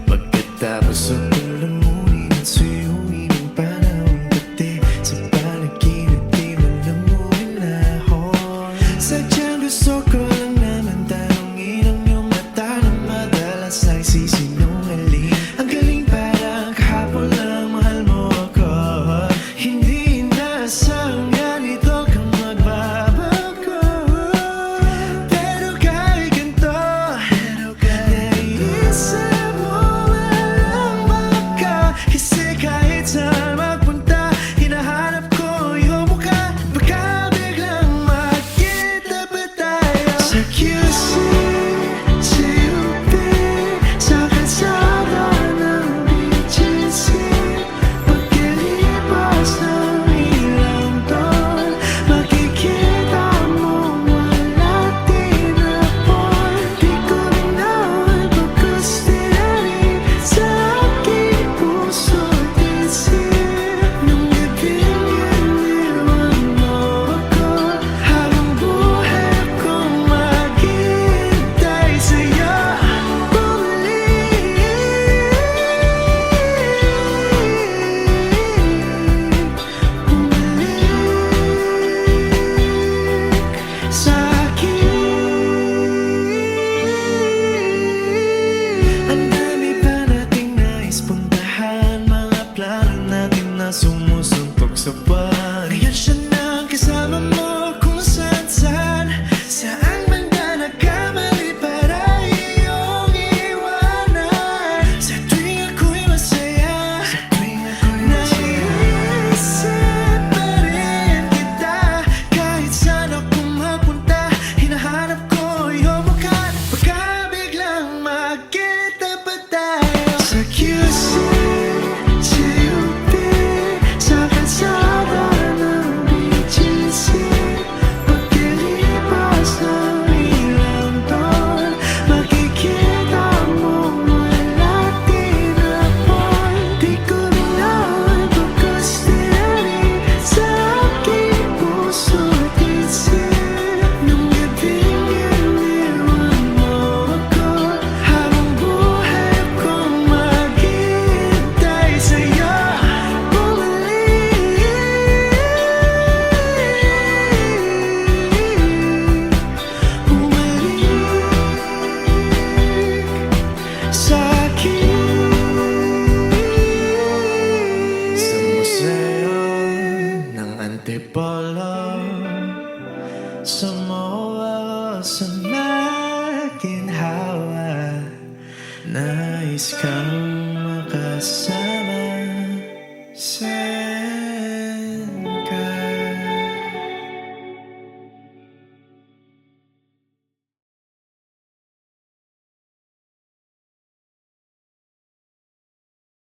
Pagkatapos ang palamunin at suyuin ang panahon, pati sa panaginip di malamunin ahon. Sadyang gusto ko lang naman tanongin ang iyong mata na madalas ay sisinungaling. Ang galing, parang kahapon lang mahal mo ako. Hindi inaasang ganito ka magbabago. Pero kahit ganito, naiisip mo walang baka. Kasi kahit saan magpunta, hinahanap ko iyong mukha. Baka biglang makita pa tayo sa QC, sa UP, sa kalsada ng BGC. Pagkalipas ng ilang taon, makikita mo wala tinapon. Di ko binawan pagkas tinari sa aking puso at isip. Nung gabing iniwan mo ako, habang buhay akong maghihintay sa'yo. Bumalik sa'kin. Ang dami pa nating nais puntahan, mga plano natin na sumusuntok sa buwan. Ngayon siya na ang kasama mo kung saan-saan, saan man ka nagkamali para iyong iwanan. Sa tuwing ako'y masaya, naiisip pa rin kita. Kahit saan ako magpunta, hinahanap ko iyong mukha. Baka biglang makita pa tayo sa QC, sa UP, sa kalsada ng BGC. Pagkalipas ng ilang taon, makikita mo wala tinapon. Di ko binawan pagkas tinari sa aking puso at isip. Nung gabing iniwan mo ako, habang buhay akong maghihintay sa'yo. Bumalik sa'kin. Sa museo ng Antipolo, sa MOA o sa maginhawa, nais kang makasama sa